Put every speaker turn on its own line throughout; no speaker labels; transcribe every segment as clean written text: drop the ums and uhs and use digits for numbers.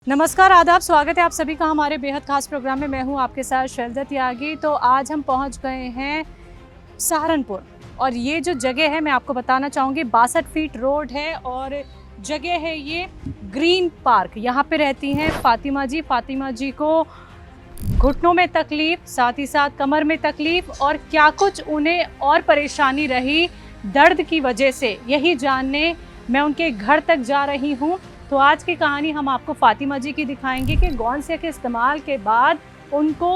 नमस्कार, आदाब, स्वागत है आप सभी का हमारे बेहद खास प्रोग्राम में। मैं हूं आपके साथ शैलजा त्यागी। तो आज हम पहुंच गए हैं सहारनपुर और ये जो जगह है मैं आपको बताना चाहूँगी 62 फीट रोड है और जगह है ये ग्रीन पार्क। यहाँ पे रहती हैं फातिमा जी। फातिमा जी को घुटनों में तकलीफ, साथ ही साथ कमर में तकलीफ और क्या कुछ उन्हें और परेशानी रही दर्द की वजह से, यही जानने मैं उनके घर तक जा रही हूँ। तो आज की कहानी हम आपको फातिमा जी की दिखाएंगे कि गौनसे के इस्तेमाल के बाद उनको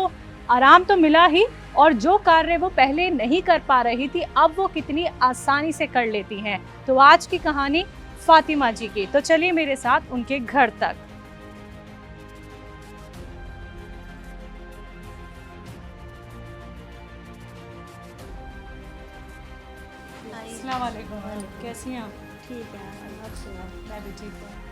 आराम तो मिला ही और जो कार्य वो पहले नहीं कर पा रही थी अब वो कितनी आसानी से कर लेती हैं। तो आज की कहानी फातिमा जी की। तो चलिए मेरे साथ उनके घर तक। अस्सलाम वालेकुम, कैसी हैं आप?
ठीक है,
मैं भी ठीक हूँ।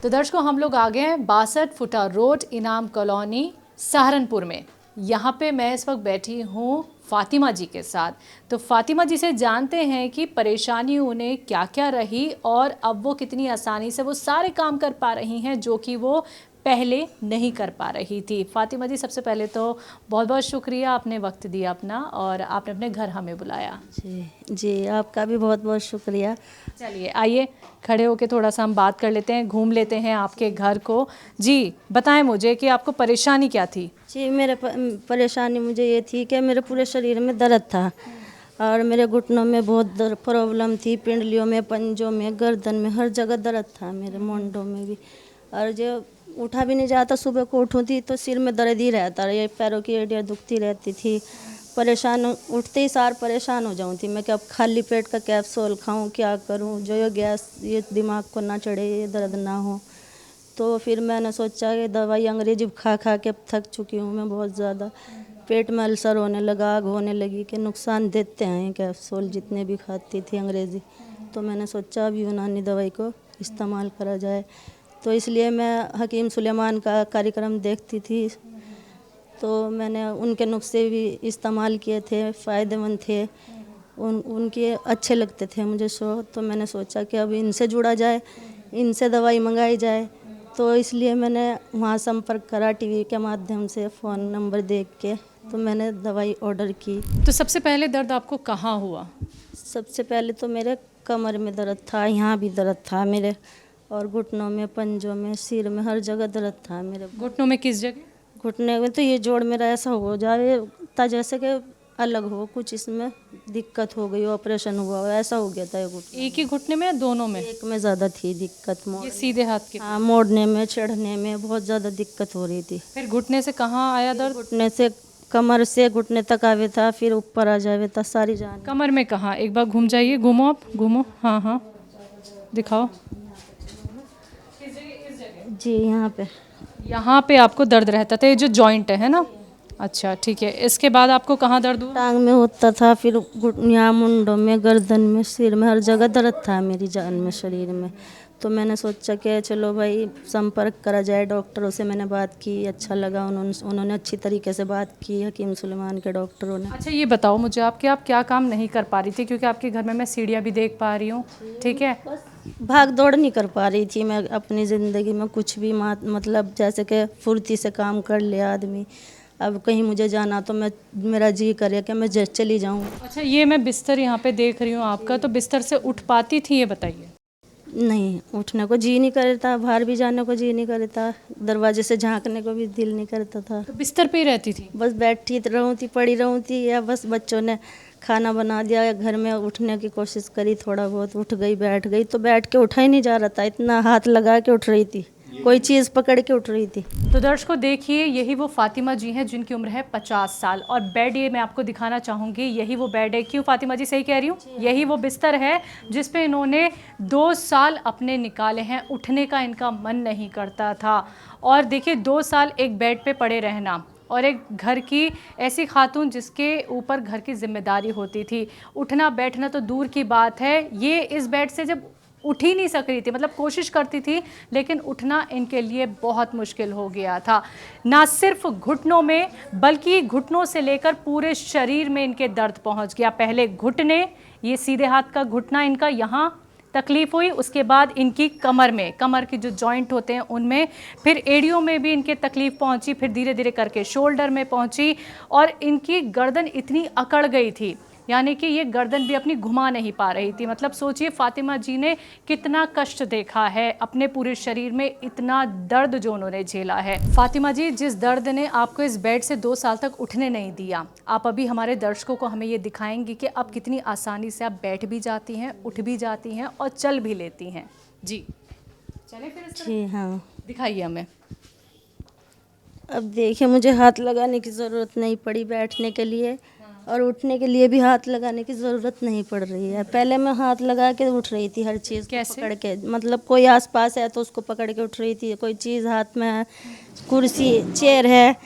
तो दर्शकों, हम लोग आ गए हैं 62 फुटा रोड, इनाम कॉलोनी, सहारनपुर में। यहाँ पे मैं इस वक्त बैठी हूँ फातिमा जी के साथ। तो फातिमा जी से जानते हैं कि परेशानी उन्हें क्या क्या रही और अब वो कितनी आसानी से वो सारे काम कर पा रही हैं जो कि वो पहले नहीं कर पा रही थी। फातिमा जी, सबसे पहले तो बहुत बहुत शुक्रिया, आपने वक्त दिया अपना और आपने अपने घर हमें बुलाया।
जी, आपका भी बहुत बहुत शुक्रिया।
चलिए आइए खड़े होके थोड़ा सा हम बात कर लेते हैं, घूम लेते हैं आपके घर को। जी बताएं मुझे कि आपको परेशानी क्या थी?
जी, मेरे परेशानी मुझे ये थी कि मेरे पूरे शरीर में दर्द था और मेरे घुटनों में बहुत प्रॉब्लम थी, पिंडलियों में, पंजों में, गर्दन में, हर जगह दर्द था, मेरे मोंडों में भी। और जो उठा भी नहीं जाता, सुबह को उठूँ थी तो सिर में दर्द ही रहता, ये पैरों की एड़ियाँ दुखती रहती थी। परेशान, उठते ही सार परेशान हो जाऊँ थी मैं कि अब खाली पेट का कैप्सूल खाऊं, क्या करूं, जो ये गैस ये दिमाग को ना चढ़े, ये दर्द ना हो। तो फिर मैंने सोचा कि दवाई अंग्रेजी खा खा के थक चुकी हूँ मैं बहुत ज़्यादा। पेट में अल्सर होने लगा, आग होने लगी कि नुकसान देते हैं कैप्सूल जितने भी खाती थी अंग्रेज़ी। तो मैंने सोचा अब यूनानी दवाई को इस्तेमाल करा जाए। तो इसलिए मैं हकीम सुलेमान का कार्यक्रम देखती थी, तो मैंने उनके नुस्खे भी इस्तेमाल किए थे, फ़ायदेमंद थे, उनके अच्छे लगते थे मुझे शो। तो मैंने सोचा कि अब इनसे जुड़ा जाए, इनसे दवाई मंगाई जाए। तो इसलिए मैंने वहाँ संपर्क करा टीवी के माध्यम से, फ़ोन नंबर देख के, तो मैंने दवाई ऑर्डर की।
तो सबसे पहले दर्द आपको कहाँ हुआ?
सबसे पहले तो मेरे कमर में दर्द था, यहाँ भी दर्द था मेरे, और घुटनों में, पंजों में, सिर में, हर जगह दर्द था मेरे।
घुटनों में किस जगह?
घुटने में तो ये जोड़ मेरा ऐसा हो जाए था जैसे कि अलग हो, कुछ इसमें दिक्कत हो गई, ऑपरेशन हुआ हो, ऐसा हो गया था ये घुटने।
एक ही घुटने में या दोनों में?
एक में ज़्यादा थी दिक्कत,
ये सीधे हाथ के?
हाँ, मोड़ने में, चढ़ने में बहुत ज़्यादा दिक्कत हो रही थी।
फिर घुटने से कहाँ आया दर्द?
घुटने से, कमर से घुटने तक आवे था, फिर ऊपर आ जावे था, सारी जान।
कमर में कहाँ? एक बार घूम जाइए, घूमो, आप घूमो, हाँ हाँ दिखाओ।
जी,
यहाँ पे आपको दर्द रहता था, ये जो जॉइंट है ना? अच्छा ठीक है। इसके बाद आपको कहाँ दर्द हुआ?
टांग में होता था, फिर यहाँ मुंडों में, गर्दन में, सिर में, हर जगह दर्द था मेरी जान में, शरीर में। तो मैंने सोचा कि चलो भाई संपर्क करा जाए, डॉक्टरों से मैंने बात की, अच्छा लगा, उन्होंने अच्छी तरीके से बात की, हकीम सुलेमान के डॉक्टरों ने।
अच्छा ये बताओ मुझे आप कि आप क्या काम नहीं कर पा रही थी, क्योंकि आपके घर में मैं सीढ़ियाँ भी देख पा रही हूँ, ठीक है?
भाग दौड़ नहीं कर पा रही थी मैं अपनी ज़िंदगी में, कुछ भी मतलब जैसे कि फुर्ती से काम कर लिया आदमी। अब कहीं मुझे जाना तो मेरा जी करे कि मैं चली जाऊँ।
अच्छा ये मैं बिस्तर यहाँ पे देख रही हूँ आपका, तो बिस्तर से उठ पाती थी, ये बताइए?
नहीं, उठने को जी नहीं करता, बाहर भी जाने को जी नहीं करता, दरवाजे से झांकने को भी दिल नहीं करता था।
तो बिस्तर पे ही रहती थी?
बस बैठी रहूँ थी, पड़ी रहूँ थी, या बस बच्चों ने खाना बना दिया या घर में उठने की कोशिश करी, थोड़ा बहुत उठ गई, बैठ गई, तो बैठ के उठा ही नहीं जा रहा था, इतना हाथ लगा के उठ रही थी, कोई चीज़ पकड़ के उठ रही थी।
तो दर्शकों देखिए, यही वो फातिमा जी हैं जिनकी उम्र है 50 साल और बेड ये मैं आपको दिखाना चाहूँगी, यही वो बेड है। क्यों फातिमा जी, सही कह रही हूँ? यही वो बिस्तर है जिस पे इन्होंने 2 साल अपने निकाले हैं, उठने का इनका मन नहीं करता था। और देखिए 2 साल एक बेड पे पड़े रहना, और एक घर की ऐसी खातून जिसके ऊपर घर की जिम्मेदारी होती थी, उठना बैठना तो दूर की बात है, ये इस बेड से जब उठ ही नहीं सक रही थी, मतलब कोशिश करती थी लेकिन उठना इनके लिए बहुत मुश्किल हो गया था। ना सिर्फ घुटनों में बल्कि घुटनों से लेकर पूरे शरीर में इनके दर्द पहुंच गया। पहले घुटने, ये सीधे हाथ का घुटना इनका यहाँ तकलीफ़ हुई, उसके बाद इनकी कमर के जो जॉइंट होते हैं उनमें, फिर एड़ियों में भी इनके तकलीफ़ पहुंची, फिर धीरे धीरे करके शोल्डर में पहुंची और इनकी गर्दन इतनी अकड़ गई थी, यानी कि ये गर्दन भी अपनी घुमा नहीं पा रही थी। मतलब सोचिए फातिमा जी ने कितना कष्ट देखा है, अपने पूरे शरीर में इतना दर्द जो उन्होंने झेला है। फातिमा जी, जिस दर्द ने आपको इस बेड से 2 साल तक उठने नहीं दिया, आप अभी हमारे दर्शकों को हमें ये दिखाएंगी कि अब कितनी आसानी से आप बैठ भी जाती हैं, उठ भी जाती हैं और चल भी लेती हैं। जी चले फिर इस तरह?
जी हाँ।
दिखाइए हमें।
अब देखिए, मुझे हाथ लगाने की ज़रूरत नहीं पड़ी बैठने के लिए, और उठने के लिए भी हाथ लगाने की ज़रूरत नहीं पड़ रही है। पहले मैं हाथ लगा के उठ रही थी, हर चीज़
कैसे?
पकड़ के, मतलब कोई आसपास है तो उसको पकड़ के उठ रही थी, कोई चीज़ हाथ में है, कुर्सी चेयर है,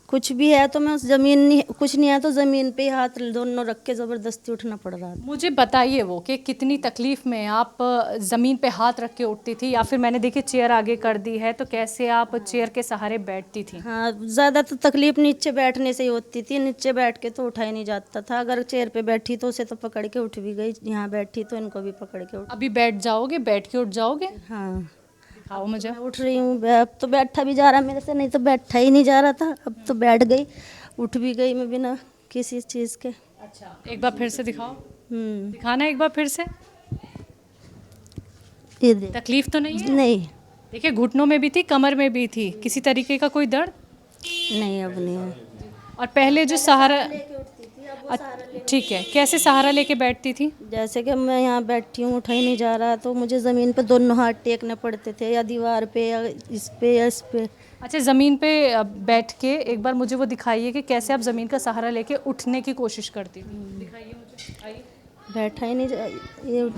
कुछ भी है तो मैं उस ज़मीन नहीं, कुछ नहीं है तो ज़मीन पे ही हाथ दोनों रख के ज़बरदस्ती उठना पड़ रहा था।
मुझे बताइए वो कि कितनी तकलीफ़ में आप ज़मीन पे हाथ रख के उठती थी, या फिर मैंने देखी चेयर आगे कर दी है, तो कैसे आप चेयर के सहारे बैठती थी?
हाँ, ज़्यादा तो तकलीफ़ नीचे बैठने से ही होती थी, नीचे बैठ के तो उठा ही नहीं जाता था। अगर चेयर पे बैठी तो उसे तो पकड़ के उठ भी गई, यहाँ बैठी तो इनको भी पकड़ के उठ।
अभी बैठ जाओगे, बैठ के उठ जाओगे?
हाँ,
दिखाओ मुझे।
मैं उठ रही हूँ, अब तो बैठा भी जा रहा मेरे से, नहीं तो बैठा ही नहीं जा रहा था, अब तो बैठ गई, उठ भी गई मैं बिना किसी चीज़ के।
अच्छा, एक बार फिर से दिखाओ, दिखाना एक बार फिर से।
ये देख।
तकलीफ तो नहीं है?
नहीं
देखिए, घुटनों में भी थी, कमर में भी थी, किसी तरीके का कोई दर्द?
नहीं, अब नहीं है।
और पहले जो सहारा, ठीक है, कैसे सहारा लेके बैठती थी?
जैसे कि मैं यहाँ बैठी हूँ, उठा ही नहीं जा रहा, तो मुझे ज़मीन पे दोनों हाथ टेकने पड़ते थे, या दीवार पे या इस पे या इस पे।
अच्छा, ज़मीन पे बैठ के एक बार मुझे वो दिखाइए कि कैसे आप ज़मीन का सहारा लेके उठने की कोशिश करती थी। दिखाइए मुझे, आइए।
बैठा ही नहीं ये,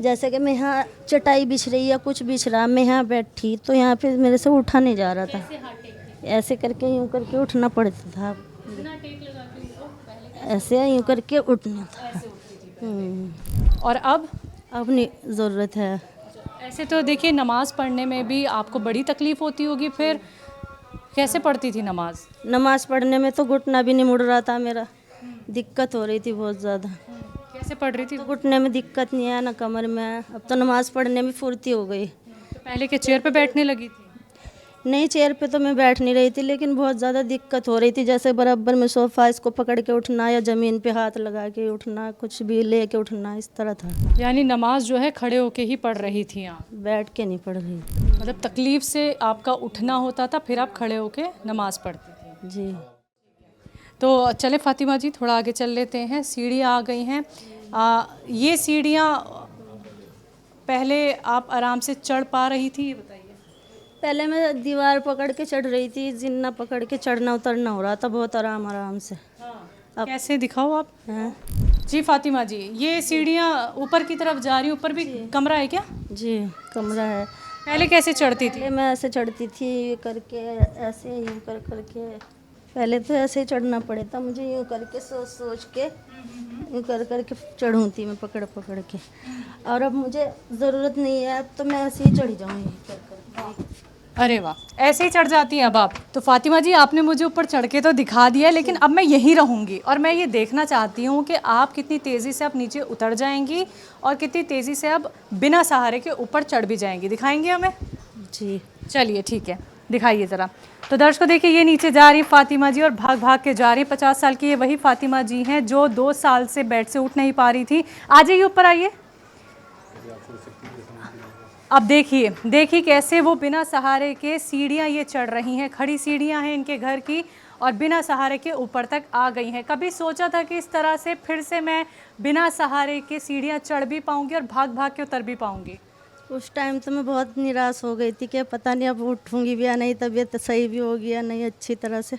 जैसे कि मैं यहाँ चटाई बिछ रही या कुछ बिछ रहा, मैं यहाँ बैठी तो यहाँ पे मेरे से उठा नहीं जा रहा था, ऐसे करके यूँ करके उठना पड़ता था, ऐसे यूँ करके उठना था।
और अब
अब नहीं ज़रूरत है।
ऐसे तो देखिए, नमाज़ पढ़ने में भी आपको बड़ी तकलीफ़ होती होगी, फिर कैसे पढ़ती थी नमाज?
नमाज पढ़ने में तो घुटना भी नहीं मुड़ रहा था मेरा, दिक्कत हो रही थी बहुत ज़्यादा।
कैसे पढ़ रही थी?
तो घुटने में दिक्कत नहीं है ना कमर में, अब तो नमाज पढ़ने में फुर्ती हो गई।
पहले के चेयर पे बैठने लगी थी?
नहीं, चेयर पे तो मैं बैठ नहीं रही थी, लेकिन बहुत ज़्यादा दिक्कत हो रही थी, जैसे बराबर में सोफ़ा इसको पकड़ के उठना या ज़मीन पे हाथ लगा के उठना, कुछ भी ले के उठना, इस तरह था।
यानी नमाज जो है खड़े होके ही पढ़ रही थी आप?
बैठ के नहीं पढ़ रही।
मतलब तकलीफ़ से आपका उठना होता था, फिर आप खड़े होके नमाज पढ़ती थी?
जी।
तो चले फातिमा जी, थोड़ा आगे चल लेते हैं। सीढ़ियाँ आ गई हैं, ये सीढ़ियाँ पहले आप आराम से चढ़ पा रही थी, ये बताइए।
पहले मैं दीवार पकड़ के चढ़ रही थी, जिन्ना पकड़ के चढ़ना उतरना हो रहा था, बहुत आराम आराम से।
हाँ। कैसे, दिखाओ आप।
हैं?
जी फातिमा जी, ये सीढ़ियाँ ऊपर की तरफ जा रही, ऊपर भी कमरा है क्या?
जी, कमरा है।
पहले कैसे चढ़ती थी?
पहले मैं ऐसे चढ़ती थी, ये करके ऐसे यूँ कर करके, पहले तो ऐसे ही चढ़ना पड़े था मुझे, यूँ करके सोच सोच के यूँ कर करके चढ़ूँ थी मैं, पकड़ पकड़ के। और अब मुझे ज़रूरत नहीं है, अब तो मैं ऐसे ही चढ़ी जाऊँ यहीं कर कर।
अरे वाह, ऐसे ही चढ़ जाती हैं अब आप। तो फातिमा जी, आपने मुझे ऊपर चढ़ के तो दिखा दिया, लेकिन अब मैं यहीं रहूँगी और मैं ये देखना चाहती हूँ कि आप कितनी तेज़ी से अब नीचे उतर जाएंगी और कितनी तेज़ी से अब बिना सहारे के ऊपर चढ़ भी जाएंगी। दिखाएंगी हमें?
जी
चलिए ठीक है, दिखाइए ज़रा। तो दर्शकों देखिए, ये नीचे जा रही फातिमा जी और भाग भाग के जा रही है। 50 साल की ये वही फातिमा जी हैं जो 2 साल से बेड से उठ नहीं पा रही थी। आ जाइए, ऊपर आइए। अब देखिए, देखिए कैसे वो बिना सहारे के सीढ़ियाँ ये चढ़ रही हैं। खड़ी सीढ़ियाँ हैं इनके घर की और बिना सहारे के ऊपर तक आ गई हैं। कभी सोचा था कि इस तरह से फिर से मैं बिना सहारे के सीढ़ियाँ चढ़ भी पाऊँगी और भाग भाग के उतर भी पाऊँगी?
उस टाइम तो मैं बहुत निराश हो गई थी कि पता नहीं अब उठूँगी भी या नहीं, तबीयत सही भी होगी या नहीं अच्छी तरह से।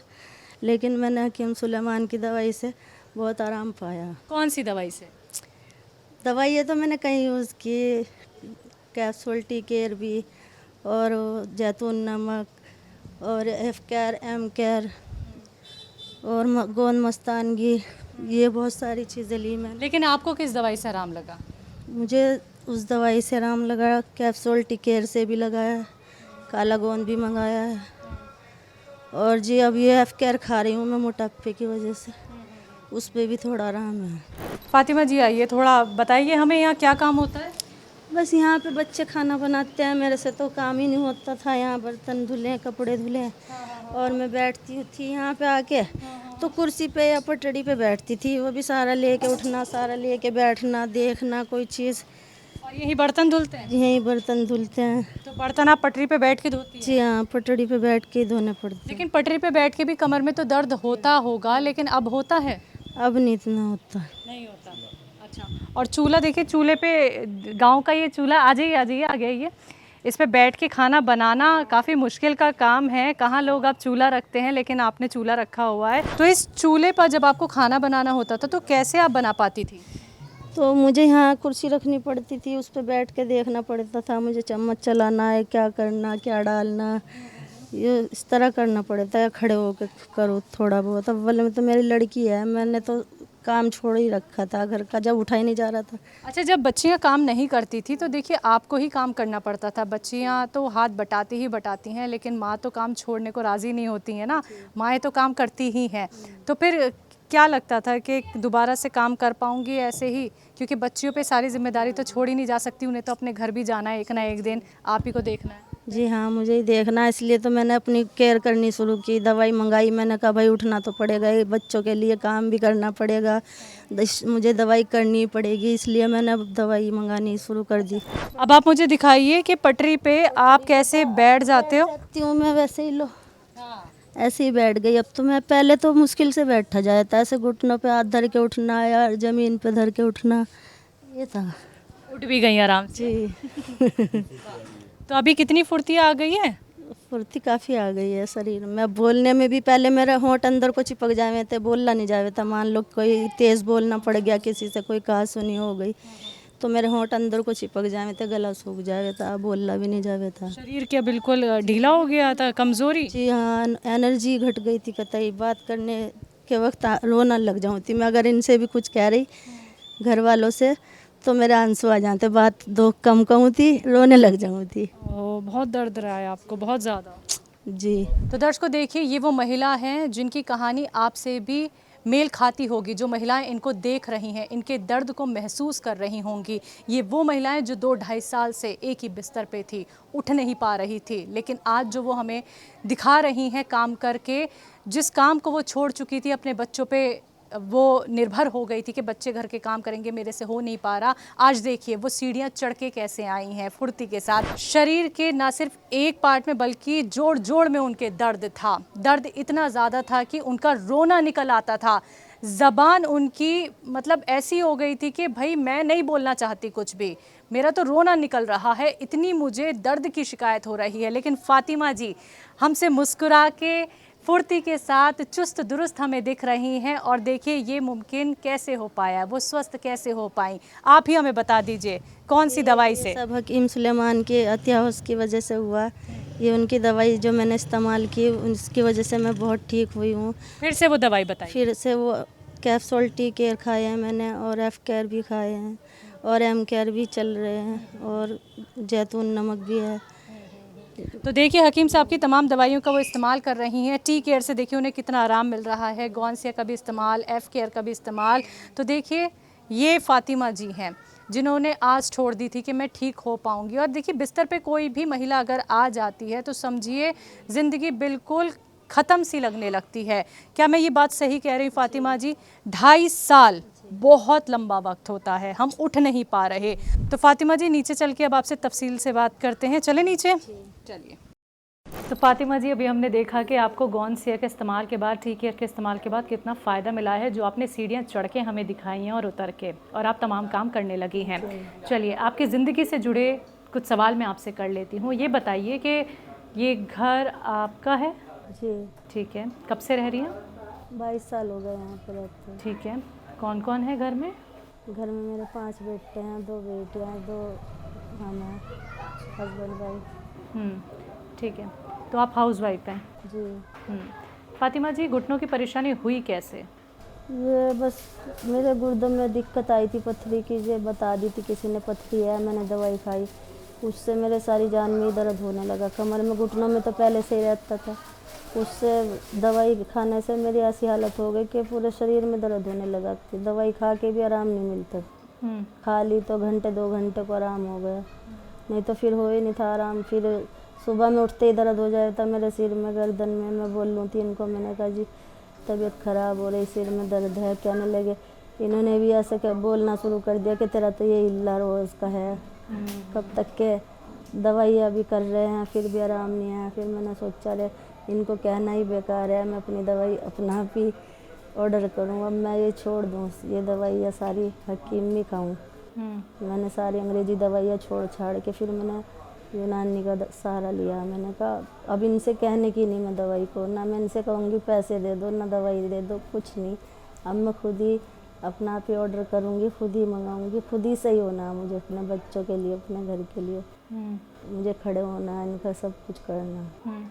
लेकिन मैंने हकीम सुलेमान की दवाई से बहुत आराम पाया।
कौन सी दवाई से?
दवाई ये तो मैंने कहीं यूज़ की, कैप्सूल टी केयर भी, और जैतून नमक, और एफ केयर, एम केयर, और गोंद मस्तानगी, ये बहुत सारी चीज़ें ली मैंने।
लेकिन आपको किस दवाई से आराम लगा?
मुझे उस दवाई से आराम लगा, कैप्सूल टी केयर से भी लगाया, काला गोंद भी मंगाया है, और जी अब ये एफ केयर खा रही हूँ मैं मोटापे की वजह से, उस पर भी थोड़ा आराम है।
फातिमा जी आइए, थोड़ा बताइए हमें यहाँ क्या काम होता है?
बस यहाँ पे बच्चे खाना बनाते हैं, मेरे से तो काम ही नहीं होता था। यहाँ बर्तन धुले, कपड़े धुले, और मैं बैठती थी यहाँ पे आके तो कुर्सी पे या पटड़ी पे बैठती थी। वो भी सारा लेके उठना, सारा लेके बैठना, देखना कोई चीज़।
और यही बर्तन धुलते हैं?
यहीं बर्तन धुलते हैं।
तो बर्तन आप पटरी पे बैठ के धोती हैं?
जी हाँ, पटड़ी पे बैठ के ही धोने पड़ते हैं।
लेकिन पटरी पे बैठ के भी कमर में तो दर्द होता होगा, लेकिन अब होता है?
अब नहीं इतना होता।
नहीं होता। अच्छा, और चूल्हा देखिए, चूल्हे पे गांव का ये चूल्हा, आ जाइए आ गया ये। इस पे बैठ के खाना बनाना काफ़ी मुश्किल का काम है। कहाँ लोग अब चूल्हा रखते हैं, लेकिन आपने चूल्हा रखा हुआ है। तो इस चूल्हे पर जब आपको खाना बनाना होता था तो कैसे आप बना पाती थी?
तो मुझे यहाँ कुर्सी रखनी पड़ती थी, उस पर बैठ के देखना पड़ता था। मुझे चम्मच चलाना है, क्या करना, क्या डालना, ये इस तरह करना पड़ता है। खड़े होकर करो थोड़ा बहुत। अव्वल में तो मेरी लड़की है, मैंने तो काम छोड़ ही रखा था घर का, जब उठा ही नहीं जा रहा था।
अच्छा, जब बच्चियां काम नहीं करती थी तो देखिए आपको ही काम करना पड़ता था। बच्चियां तो हाथ बटाती ही बटाती हैं, लेकिन माँ तो काम छोड़ने को राज़ी नहीं होती है ना। माएँ तो काम करती ही हैं। तो फिर क्या लगता था कि दोबारा से काम कर पाऊंगी ऐसे ही? क्योंकि बच्चियों पे सारी जिम्मेदारी तो छोड़ ही नहीं जा सकती, उन्हें तो अपने घर भी जाना है एक ना एक दिन, आप ही को देखना है।
जी हाँ, मुझे ही देखना है, इसलिए तो मैंने अपनी केयर करनी शुरू की। दवाई मंगाई, मैंने कहा भाई उठना तो पड़ेगा, ये बच्चों के लिए काम भी करना पड़ेगा, मुझे दवाई करनी पड़ेगी, इसलिए मैंने अब दवाई मंगानी शुरू कर दी।
अब आप मुझे दिखाइए कि पटरी पे आप कैसे बैठ जाते हो?
बैठती हूँ मैं वैसे ही, लो ऐसे ही बैठ गई। अब तो मैं, पहले तो मुश्किल से बैठा जाता था, ऐसे घुटनों पे हाथ धर के उठना या ज़मीन पे धर के उठना, ये था।
उठ भी गई आराम से?
जी
तो अभी कितनी फुर्ती आ गई है?
फुर्ती काफ़ी आ गई है शरीर में। बोलने में भी पहले मेरा होंठ अंदर को चिपक जावे थे, बोलना नहीं जावे था। मान लो कोई तेज़ बोलना पड़ गया, किसी से कोई कहा सुनी हो गई तो मेरे होंठ अंदर को चिपक जावे थे, गला सूख जावे था, बोलना भी नहीं जावे था।
शरीर क्या बिल्कुल ढीला हो गया था, कमज़ोरी?
जी हाँ, एनर्जी घट गई थी कतई। बात करने के वक्त रोना लग जाती मैं, अगर इनसे भी कुछ कह रही घर वालों से तो मेरे आंसू आ जाते। बात दो कम कहूँ थी, रोने लग जाऊँ थी।
ओ, बहुत दर्द रहा है आपको, बहुत ज़्यादा।
जी।
तो दर्शकों देखिए, ये वो महिला हैं जिनकी कहानी आपसे भी मेल खाती होगी। जो महिलाएं इनको देख रही हैं, इनके दर्द को महसूस कर रही होंगी। ये वो महिलाएं जो 2-2.5 साल से एक ही बिस्तर पे थी, उठ नहीं पा रही थी, लेकिन आज जो वो हमें दिखा रही हैं काम करके, जिस काम को वो छोड़ चुकी थी, अपने बच्चों पे वो निर्भर हो गई थी कि बच्चे घर के काम करेंगे, मेरे से हो नहीं पा रहा। आज देखिए वो सीढ़ियाँ चढ़ के कैसे आई हैं फुर्ती के साथ। शरीर के ना सिर्फ एक पार्ट में बल्कि जोड़ जोड़ में उनके दर्द था। दर्द इतना ज़्यादा था कि उनका रोना निकल आता था। ज़बान उनकी मतलब ऐसी हो गई थी कि भाई मैं नहीं बोलना चाहती कुछ भी, मेरा तो रोना निकल रहा है, इतनी मुझे दर्द की शिकायत हो रही है। लेकिन फातिमा जी हमसे मुस्कुरा के फुर्ती के साथ चुस्त दुरुस्त हमें दिख रही हैं। और देखिए ये मुमकिन कैसे हो पाया, वो स्वस्थ कैसे हो पाई, आप ही हमें बता दीजिए कौन सी दवाई से?
सब हकीम सुलेमान के अत्यावश की वजह से हुआ। ये उनकी दवाई जो मैंने इस्तेमाल की, उसकी वजह से मैं बहुत ठीक हुई हूँ।
फिर से वो दवाई बताइए।
फिर से वो कैप्सूल टी केयर खाए हैं मैंने, और एफ केयर भी खाए हैं, और एम केयर भी चल रहे हैं, और जैतून नमक भी है।
तो देखिए हकीम साहब की तमाम दवाइयों का वो इस्तेमाल कर रही हैं। टी केयर से देखिए उन्हें कितना आराम मिल रहा है, गॉन्सिया का भी इस्तेमाल, एफ केयर का भी इस्तेमाल। तो देखिए ये फातिमा जी हैं जिन्होंने आस छोड़ दी थी कि मैं ठीक हो पाऊंगी। और देखिए बिस्तर पे कोई भी महिला अगर आ जाती है तो समझिए ज़िंदगी बिल्कुल ख़त्म सी लगने लगती है। क्या मैं ये बात सही कह रही हूँ फातिमा जी? 2.5 साल बहुत लंबा वक्त होता है, हम उठ नहीं पा रहे। तो फातिमा जी नीचे चल के अब आपसे तफसील से बात करते हैं, चले नीचे चलिए। तो फातिमा जी अभी हमने देखा कि आपको गॉन्सिया के इस्तेमाल के बाद, टी केयर के इस्तेमाल के बाद कितना फ़ायदा मिला है, जो आपने सीढ़ियाँ चढ़ के हमें दिखाई हैं और उतर के, और आप तमाम काम करने लगी हैं। चलिए आपकी ज़िंदगी से जुड़े कुछ सवाल मैं आपसे कर लेती हूँ। ये बताइए कि ये घर आपका है?
जी।
ठीक है, कब से रह रही हैं?
22 साल हो गए यहाँ पर रहते।
ठीक है, कौन कौन है घर में?
घर में मेरे 5 बेटे हैं, 2 बेटियाँ हैं, 2 हम हैं, हस्बैंड वाइफ।
ठीक है, तो आप हाउस वाइफ हैं?
जी।
फातिमा जी घुटनों की परेशानी हुई कैसे?
ये बस मेरे गुर्दों में दिक्कत आई थी पथरी की, ये बता दी थी किसी ने पथरी है, मैंने दवाई खाई, उससे मेरे सारी जान में दर्द होने लगा। कमर में, घुटनों में तो पहले से ही रहता था, उससे दवाई खाने से मेरी ऐसी हालत हो गई कि पूरे शरीर में दर्द होने लगा। दवाई खा के भी आराम नहीं मिलता। खा ली तो घंटे 2 घंटे को आराम हो गया, नहीं तो फिर हो ही नहीं था आराम। फिर सुबह में उठते ही दर्द हो जाता मेरे सिर में, गर्दन में। मैं बोल लूँ थी इनको, मैंने कहा जी तबीयत ख़राब हो रही, सिर में दर्द है। कहने लगे, इन्होंने भी ऐसे क्या बोलना शुरू कर दिया कि तेरा तो ये इल्ला रोज़ का है, कब तक के दवाइयाँ भी कर रहे हैं फिर भी आराम नहीं आया। फिर मैंने सोचा रे इनको कहना ही बेकार है, मैं अपनी दवाई अपना आप ही ऑर्डर करूँ। अब मैं ये छोड़ दूँ, ये दवाइयाँ सारी हकीमी खाऊँ। मैंने सारी अंग्रेजी दवाइयाँ छोड़ छाड़ के फिर मैंने यूनानी का सहारा लिया। मैंने कहा अब इनसे कहने की नहीं मैं दवाई को, ना मैं इनसे कहूँगी पैसे दे दो, ना दवाई दे दो, कुछ नहीं। अब मैं खुद ही अपना आप ही ऑर्डर करूँगी, खुद ही मंगाऊँगी, खुद ही सही होना है मुझे, अपने बच्चों के लिए, अपने घर के लिए। मुझे खड़े होना है, इनका सब कुछ करना है।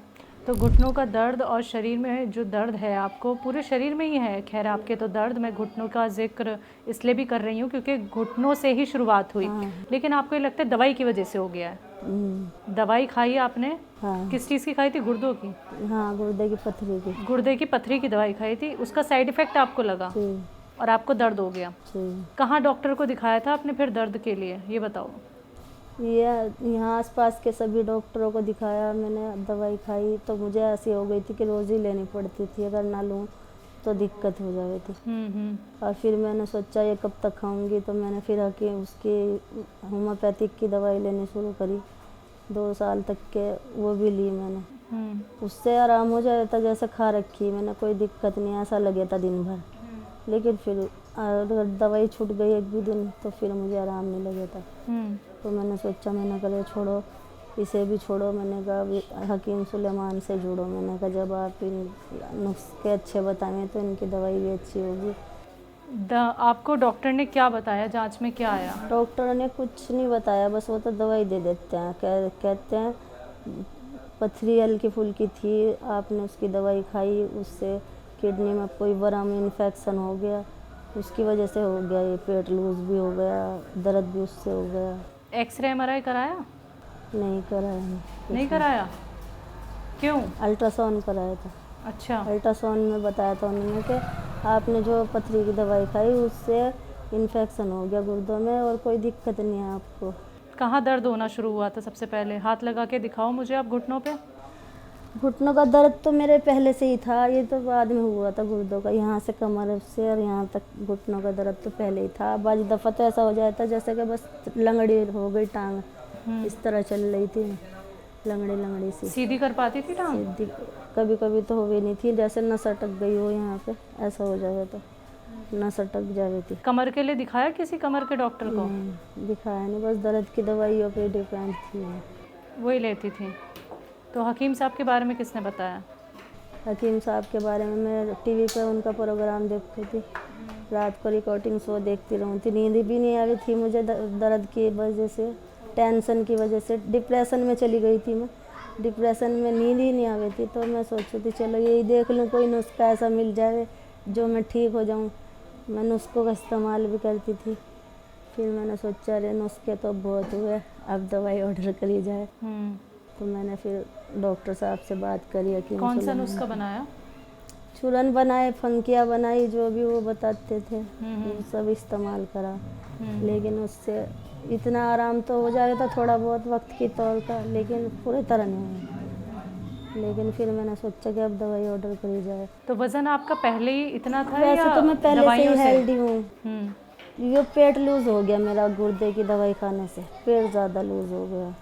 तो घुटनों का दर्द और शरीर में जो दर्द है आपको पूरे शरीर में ही है। खैर आपके तो दर्द, मैं घुटनों का जिक्र इसलिए भी कर रही हूँ क्योंकि घुटनों से ही शुरुआत हुई। लेकिन आपको ये लगता है दवाई की वजह से हो गया है? दवाई खाई आपने?
हाँ।
किस चीज़ की खाई थी? गुर्दों की?
हाँ, गुर्दे की पथरी की।
गुर्दे की पथरी की दवाई खाई थी, उसका साइड इफेक्ट आपको लगा और आपको दर्द हो गया। कहाँ डॉक्टर को दिखाया था आपने फिर दर्द के लिए, ये बताओ?
ये यहाँ आसपास के सभी डॉक्टरों को दिखाया मैंने, दवाई खाई तो मुझे ऐसी हो गई थी कि रोज़ ही लेनी पड़ती थी, अगर ना लूँ तो दिक्कत हो जाती थी। और फिर मैंने सोचा ये कब तक खाऊंगी, तो मैंने फिर आके उसकी होम्योपैथिक की दवाई लेनी शुरू करी। 2 साल तक के वो भी ली मैंने, उससे आराम हो जाता, जैसे खा रखी मैंने, कोई दिक्कत नहीं, ऐसा लगे था दिन भर। लेकिन फिर अगर दवाई छूट गई एक भी दिन तो फिर मुझे आराम नहीं लगे था। तो मैंने सोचा, मैंने कहा छोड़ो, इसे भी छोड़ो। मैंने कहा हकीम सुलेमान से जुड़ो। मैंने कहा जब आप इन नुस्खे अच्छे बताएं तो इनकी दवाई भी अच्छी होगी।
आपको डॉक्टर ने क्या बताया, जांच में क्या आया?
डॉक्टर ने कुछ नहीं बताया, बस वो तो दवाई दे देते हैं, कहते हैं पथरी हल्की फुल्की थी, आपने उसकी दवाई खाई, उससे किडनी में कोई वर्म इन्फेक्शन हो गया, उसकी वजह से हो गया, ये पेट लूज भी हो गया, दर्द भी उससे हो गया।
एक्सरे MRI कराया?
नहीं कराया।
नहीं कराया? क्यों?
अल्ट्रासाउंड कराया था।
अच्छा।
अल्ट्रासाउंड में बताया था उन्होंने कि आपने जो पथरी की दवाई खाई उससे इन्फेक्शन हो गया गुर्दों में और कोई दिक्कत नहीं है आपको।
कहाँ दर्द होना शुरू हुआ था सबसे पहले? हाथ लगा के दिखाओ मुझे आप घुटनों पे।
घुटनों का दर्द तो मेरे पहले से ही था, ये तो बाद में हुआ था गुर्दों का, यहाँ से कमर से और यहाँ तक घुटनों का दर्द तो पहले ही था। बाजी दफ़ा तो ऐसा हो जाता जैसे कि बस लंगड़ी हो गई टांग, इस तरह चल रही थी, लंगड़ी सी।
सीधी कर पाती थी टांग?
सीधी कभी कभी तो हो भी नहीं थी, जैसे नस अटक गई हो यहाँ पे, ऐसा हो जाता था, नस अटक जाती थी।
कमर के लिए दिखाया किसी कमर के डॉक्टर को?
दिखाया नहीं, बस दर्द की दवाइयों पे डिपेंड थी,
वही लेती थी। तो हकीम साहब के बारे में किसने बताया?
हकीम साहब के बारे में मैं टीवी पे उनका प्रोग्राम देखती थी, रात को रिकॉर्डिंग शो देखती रहती थी। नींद भी नहीं आ रही थी मुझे दर्द की वजह से, टेंशन की वजह से, डिप्रेशन में चली गई थी मैं, डिप्रेशन में नींद ही नहीं आ रही थी। तो मैं सोची थी चलो यही देख लूँ, कोई नुस्खा ऐसा मिल जाए जो मैं ठीक हो जाऊँ। मैं नुस्खों का इस्तेमाल भी करती थी। फिर मैंने सोचा अरे नुस्खे तो बहुत हुए, अब दवाई ऑर्डर करी जाए। तो मैंने फिर डॉक्टर साहब से बात करी।
कौन सा नुस्खा बनाया?
चूरन बनाए, फंकियाँ बनाई, जो भी वो बताते थे वो सब इस्तेमाल करा। लेकिन उससे इतना आराम तो हो जाएगा था थोड़ा बहुत वक्त की तौर का, लेकिन पूरी तरह नहीं हुआ। लेकिन फिर मैंने सोचा कि अब दवाई ऑर्डर करी जाए।
तो वज़न आपका पहले ही इतना था?
वैसे तो मैं पहले से ही हेल्दी हूँ, ये पेट लूज़ हो गया मेरा गुर्दे की दवाई खाने से, पेट ज़्यादा लूज़ हो गया।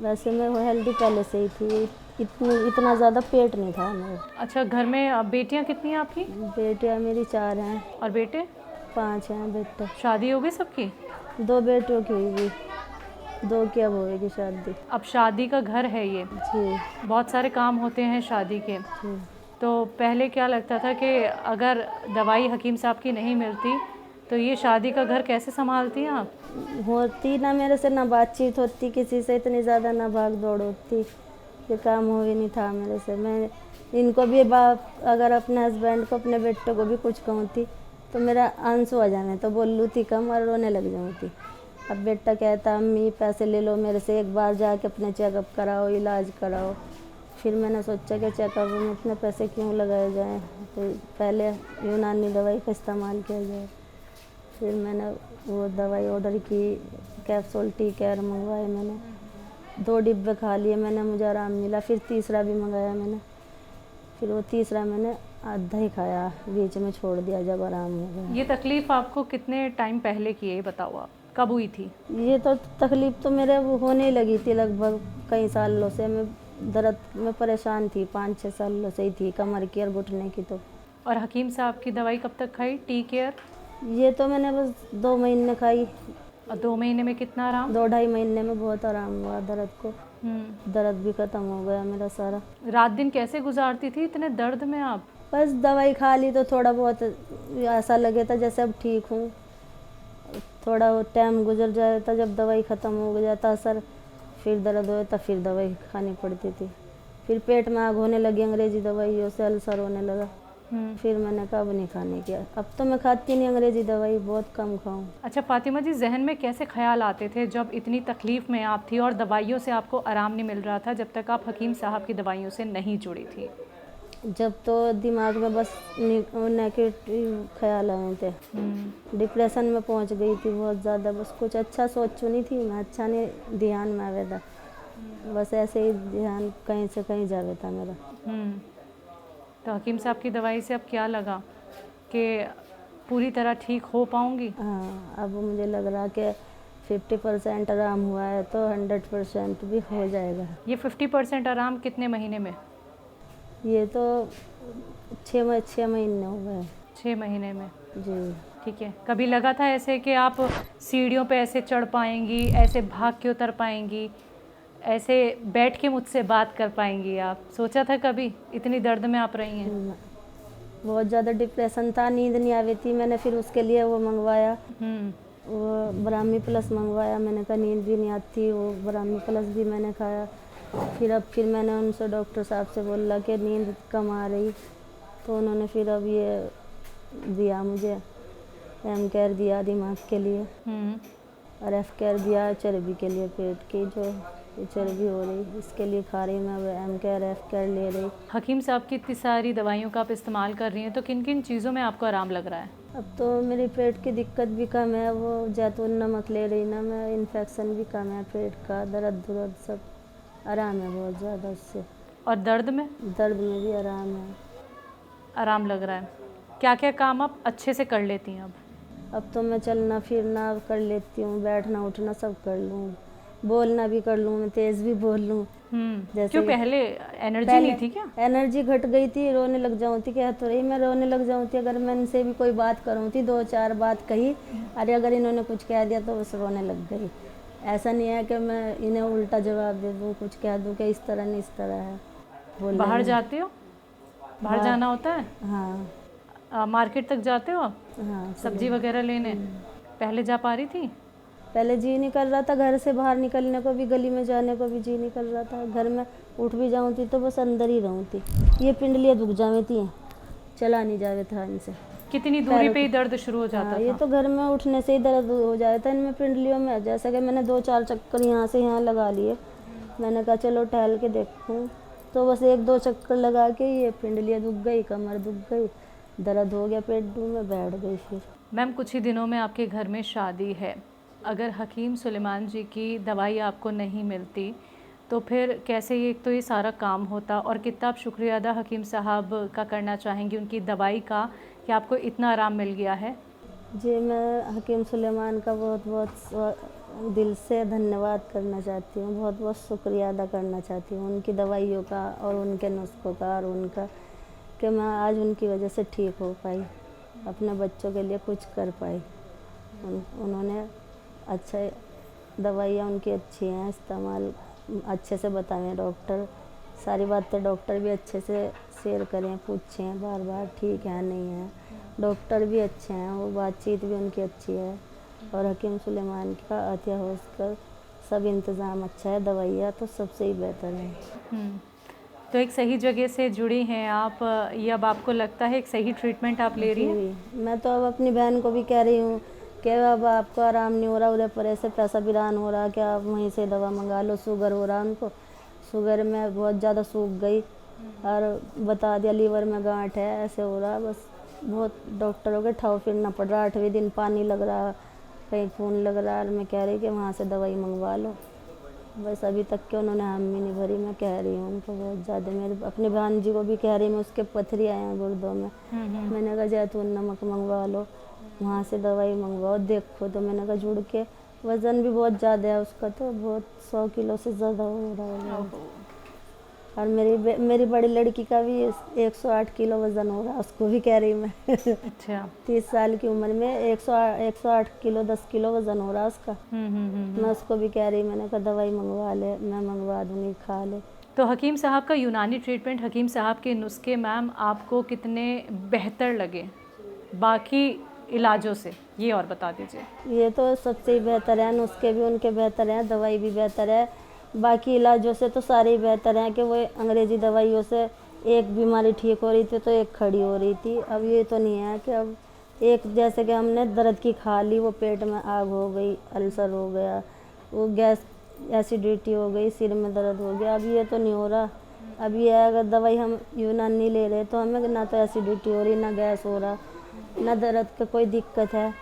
वैसे मैं हेल्दी पहले से ही थी, इतना ज़्यादा पेट नहीं था मेरा।
अच्छा, घर में बेटियां कितनी हैं आपकी?
बेटियां मेरी 4 हैं।
और बेटे?
5 हैं बेटे।
शादी हो गई सबकी?
2 बेटियों की हुई, 2 की अब होगी शादी।
अब शादी का घर है ये
जी,
बहुत सारे काम होते हैं शादी के। तो पहले क्या लगता था कि अगर दवाई हकीम साहब की नहीं मिलती तो ये शादी का घर कैसे संभालती हैं आप?
होती ना मेरे से, ना बातचीत होती किसी से इतनी ज़्यादा, ना भाग दौड़ होती, ये काम हो ही नहीं था मेरे से। मैं इनको भी अगर अपने हस्बैंड को, अपने बेटे को भी कुछ कहूँ थी तो मेरा आंसू आ जाने, तो बोलूँ थी कम और रोने लग जाऊँ थी। अब बेटा कहता अम्मी पैसे ले लो मेरे से, एक बार जाके अपने चेकअप कराओ, इलाज कराओ। फिर मैंने सोचा कि चेकअप में इतने पैसे क्यों लगाए जाएँ, तो पहले यूनानी दवाई का इस्तेमाल किया जाए। फिर मैंने वो दवाई ऑर्डर की, कैप्सूल टी केयर मंगवाए मैंने, 2 डिब्बे खा लिए मैंने, मुझे आराम मिला। फिर तीसरा भी मंगाया मैंने, फिर वो तीसरा मैंने आधा ही खाया, बीच में छोड़ दिया जब आराम हो गया।
ये तकलीफ़ आपको कितने टाइम पहले की है, ये बताओ आप, कब हुई थी?
ये तो तकलीफ़ तो मेरे वो होने लगी थी लगभग कई सालों से। मैं दर्द में परेशान थी, 5-6 सालों से ही थी, कमर की और घुटने की। तो
और हकीम साहब की दवाई कब तक खाई, टी केयर?
ये तो मैंने बस 2 महीने खाई।
और 2 महीने में कितना आराम?
2-2.5 महीने में बहुत आराम हुआ दर्द को। दर्द भी ख़त्म हो गया मेरा सारा।
रात दिन कैसे गुजारती थी इतने दर्द में आप?
बस दवाई खा ली तो थोड़ा बहुत ऐसा लगे था जैसे अब ठीक हूँ। थोड़ा टाइम गुजर जाता, जब दवाई ख़त्म हो जाता असर, फिर दर्द होता, फिर दवाई खानी पड़ती थी। फिर पेट में आग होने लगी अंग्रेज़ी दवाइयों से, अल्सर होने लगा। फिर मैंने कहा अब नहीं खाने की। अब तो मैं खाती नहीं अंग्रेज़ी दवाई, बहुत कम खाऊं।
अच्छा फातिमा जी, जहन में कैसे ख्याल आते थे जब इतनी तकलीफ़ में आप थी और दवाइयों से आपको आराम नहीं मिल रहा था, जब तक आप हकीम साहब की दवाइयों से नहीं जुड़ी थी?
जब तो दिमाग में बस नेगेटिव ख्याल आए थे, डिप्रेशन में पहुंच गई थी बहुत ज़्यादा। बस कुछ अच्छा सोचू नहीं थी मैं, अच्छा नहीं ध्यान में आवे था, बस ऐसे ही ध्यान कहीं से कहीं जावे था मेरा।
तो हकीम साहब की दवाई से अब क्या लगा कि पूरी तरह ठीक हो पाऊंगी?
हाँ, अब मुझे लग रहा कि 50% आराम हुआ है तो 100% भी हो जाएगा।
ये 50% आराम कितने महीने में?
ये तो 6 महीने हो गए।
6 महीने में?
जी।
ठीक है। कभी लगा था ऐसे कि आप सीढ़ियों पे ऐसे चढ़ पाएंगी, ऐसे भाग के उतर पाएंगी, ऐसे बैठ के मुझसे बात कर पाएंगी? आप सोचा था कभी, इतनी दर्द में आप रही हैं?
बहुत ज़्यादा डिप्रेशन था, नींद नहीं आ रही थी। मैंने फिर उसके लिए वो मंगवाया, वो ब्राह्मी प्लस मंगवाया। मैंने कहा नींद भी नहीं आती, वो ब्राह्मी प्लस भी मैंने खाया। फिर मैंने उनसे, डॉक्टर साहब से बोला कि नींद कम आ रही, तो उन्होंने फिर अब ये दिया मुझे, एम केयर दिया दिमाग के लिए, और एफ केयर दिया चर्बी के लिए, पेट की जो चर्बी हो रही इसके लिए खा रही मैं। एम केयर एफ केयर ले रही।
हकीम साहब की इतनी सारी दवाइयों का आप इस्तेमाल कर रही हैं, तो किन किन चीज़ों में आपको आराम लग रहा है?
अब तो मेरी पेट की दिक्कत भी कम है, वो जैतून नमक ले रही ना मैं, इन्फेक्शन भी कम है, पेट का दर्द सब आराम है बहुत ज़्यादा उससे।
और दर्द में?
दर्द में भी आराम है।
आराम लग रहा है। क्या क्या काम आप अच्छे से कर लेती हैं
अब तो मैं चलना फिरना कर लेती हूँ, बैठना उठना सब कर लूँ, बोलना भी कर लूँ, मैं तेज़ भी बोल लूँ।
जैसे क्यों, पहले एनर्जी नहीं थी क्या?
एनर्जी घट गई थी, रोने लग जाऊँ थी, क्या तो रही मैं रोने लग जाऊँ थी। अगर मैं इनसे भी कोई बात करूँ थी, 2-4 बात कही, अरे अगर इन्होंने कुछ कह दिया तो बस रोने लग गई। ऐसा नहीं है कि मैं इन्हें उल्टा जवाब दे दूँ, कुछ कह दूँ कि इस तरह नहीं इस तरह है।
बाहर जाते हो? बाहर जाना होता है?
हाँ।
मार्केट तक जाते हो आप?
हाँ,
सब्जी वगैरह लेने? पहले जा पा रही थी?
पहले जी नहीं कर रहा था, घर से बाहर निकलने को भी, गली में जाने को भी जी नहीं कर रहा था। घर में उठ भी जाऊँ थी तो बस अंदर ही रहूँ थी। ये पिंडलियाँ दुख जावे थी, चला नहीं जावे था इनसे।
कितनी दूरी पे ही दर्द शुरू हो जाता था?
ये तो घर में उठने से ही दर्द हो जाता है इनमें पिंडलियों में। जैसा कि मैंने 2-4 चक्कर यहाँ से यहाँ लगा लिए, मैंने कहा चलो टहल के देखूँ, तो बस 1-2 चक्कर लगा के ये पिंडलियाँ दुख गई, कमर दुख गई, दर्द हो गया पेट में, बैठ गई। फिर
मैम, कुछ ही दिनों में आपके घर में शादी है, अगर हकीम सुलेमान जी की दवाई आपको नहीं मिलती तो फिर कैसे ये सारा काम होता? और कितना आप शुक्रिया अदा हकीम साहब का करना चाहेंगी उनकी दवाई का कि आपको इतना आराम मिल गया है?
जी, मैं हकीम सुलेमान का बहुत बहुत दिल से धन्यवाद करना चाहती हूँ, बहुत बहुत शुक्रिया अदा करना चाहती हूँ उनकी दवाइयों का और उनके नुस्खों का और उनका, कि मैं आज उनकी वजह से ठीक हो पाई, अपने बच्चों के लिए कुछ कर पाई। उन्होंने अच्छा, दवाइयाँ उनकी अच्छी हैं, इस्तेमाल अच्छे से बताएं डॉक्टर, सारी बातें डॉक्टर भी अच्छे से शेयर करें, पूछें बार बार ठीक है नहीं है। डॉक्टर भी अच्छे हैं, वो बातचीत भी उनकी अच्छी है, और हकीम सुलेमान का अतिया होस्कर सब इंतज़ाम अच्छा है, दवाइयाँ तो सबसे ही बेहतर है।
तो एक सही जगह से जुड़ी हैं आप, ये अब आपको लगता है एक सही ट्रीटमेंट आप ले रही हैं?
मैं तो अब अपनी बहन को भी कह रही हूँ कि अब आपको आराम नहीं हो रहा, उदयपुर ऐसे पैसा बिरान हो रहा, कि आप वहीं से दवा मंगा लो। शुगर हो रहा उनको, शुगर में बहुत ज़्यादा सूख गई, और बता दिया लीवर में गांठ है, ऐसे हो रहा, बस बहुत डॉक्टरों के ठाव फिरना पड़ रहा, 8वें दिन पानी लग रहा, कहीं खून लग रहा, और मैं कह रही कि वहाँ से दवाई मंगवा लो। बस अभी तक के उन्होंने हामी नहीं भरी। मैं कह रही हूँ उनको बहुत ज़्यादा, मेरे अपने बहन जी को भी कह रही मैं, उसके पथरी आए हैं गुर्दों में। मैंने कहा जैतून नमक मंगवा लो, वहाँ से दवाई मंगवाओ देखो। तो मैंने कहा जुड़ के, वज़न भी बहुत ज़्यादा है उसका, तो बहुत 100 किलो से ज़्यादा हो रहा है। और मेरी बड़ी लड़की का भी 108 किलो वज़न हो रहा है, उसको भी कह रही मैं।
अच्छा।
30 साल की उम्र में 108 किलो 10 किलो वज़न हो रहा है उसका। मैं उसको भी कह रही, मैंने कहा दवाई मंगवा ले, मैं मंगवा दूँगी, खा ले।
तो हकीम साहब का यूनानी ट्रीटमेंट, हकीम साहब के नुस्खे मैम आपको कितने बेहतर लगे बाकी इलाजों से, ये और बता दीजिए।
ये तो सबसे ही बेहतर है, नुस्खे भी उनके बेहतर हैं, दवाई भी बेहतर है। बाकी इलाजों से तो सारे ही बेहतर हैं कि वो अंग्रेज़ी दवाइयों से एक बीमारी ठीक हो रही थी तो एक खड़ी हो रही थी। अब ये तो नहीं है कि अब एक, जैसे कि हमने दर्द की खा ली, वो पेट में आग हो गई, अल्सर हो गया, वो गैस एसिडिटी हो गई, सिर में दर्द हो गया। अब ये तो नहीं हो रहा। अब ये है, अगर दवाई हम यूनानी ले रहे तो हमें ना तो एसिडिटी हो रही, ना गैस हो रहा, ना दर्द की कोई दिक्कत है,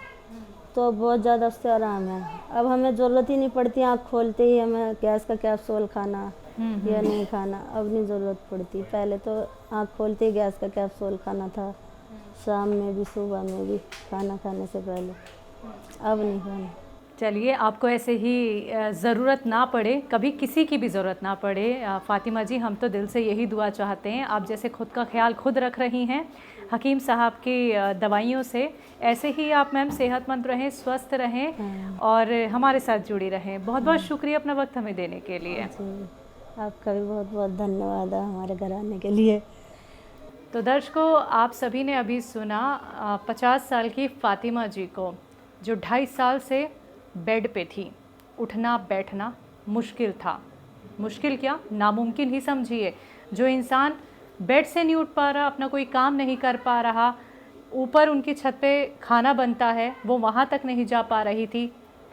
तो बहुत ज़्यादा उससे आराम है। अब हमें ज़रूरत ही नहीं पड़ती आँख खोलते ही हमें गैस का कैप्सूल खाना या नहीं खाना, अब नहीं ज़रूरत पड़ती। पहले तो आँख खोलते ही गैस का कैप्सूल खाना था, शाम में भी सुबह में भी, खाना खाने से पहले। अब नहीं खाना।
चलिए, आपको ऐसे ही ज़रूरत ना पड़े, कभी किसी की भी ज़रूरत ना पड़े फ़ातिमा जी, हम तो दिल से यही दुआ चाहते हैं। आप जैसे खुद का ख्याल खुद रख रही हैं हकीम साहब की दवाइयों से, ऐसे ही आप मैम सेहतमंद रहें, स्वस्थ रहें और हमारे साथ जुड़ी रहें। बहुत बहुत शुक्रिया अपना वक्त हमें देने के लिए।
आपका भी बहुत बहुत धन्यवाद है हमारे घर आने के लिए।
तो दर्शकों, आप सभी ने अभी सुना 50 साल की फ़ातिमा जी को, जो 2.5 साल से बेड पे थी। उठना बैठना मुश्किल था, मुश्किल क्या, नामुमकिन ही समझिए। जो इंसान बेड से नहीं उठ पा रहा, अपना कोई काम नहीं कर पा रहा, ऊपर उनकी छत पे खाना बनता है, वो वहाँ तक नहीं जा पा रही थी,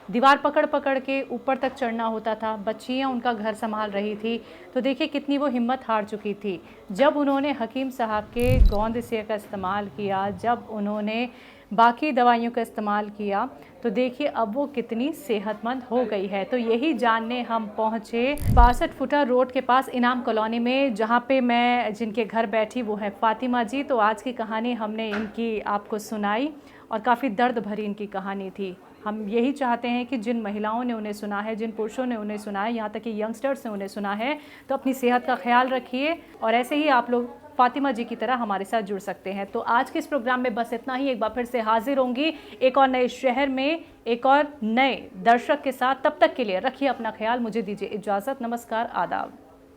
दीवार पकड़ पकड़ के ऊपर तक चढ़ना होता था, बच्चियाँ उनका घर संभाल रही थी। तो देखिए कितनी वो हिम्मत हार चुकी थी। जब उन्होंने हकीम साहब के गोंद से का इस्तेमाल किया, जब उन्होंने बाकी दवाइयों का इस्तेमाल किया, तो देखिए अब वो कितनी सेहतमंद हो गई है। तो यही जानने हम पहुँचे 62 फुटा रोड के पास इनाम कॉलोनी में, जहाँ पे मैं जिनके घर बैठी वो है फ़ातिमा जी। तो आज की कहानी हमने इनकी आपको सुनाई और काफ़ी दर्द भरी इनकी कहानी थी। हम यही चाहते हैं कि जिन महिलाओं ने उन्हें सुना है, जिन पुरुषों ने उन्हें सुना है, यहाँ तक कि यंगस्टर्स ने उन्हें सुना है, तो अपनी सेहत का ख्याल रखिए और ऐसे ही आप लोग फ़ातिमा जी की तरह हमारे साथ जुड़ सकते हैं। तो आज के इस प्रोग्राम में बस इतना ही। एक बार फिर से हाजिर होंगी एक और नए शहर में, एक और नए दर्शक के साथ। तब तक के लिए रखिए अपना ख्याल। मुझे दीजिए इजाज़त। नमस्कार, आदाब।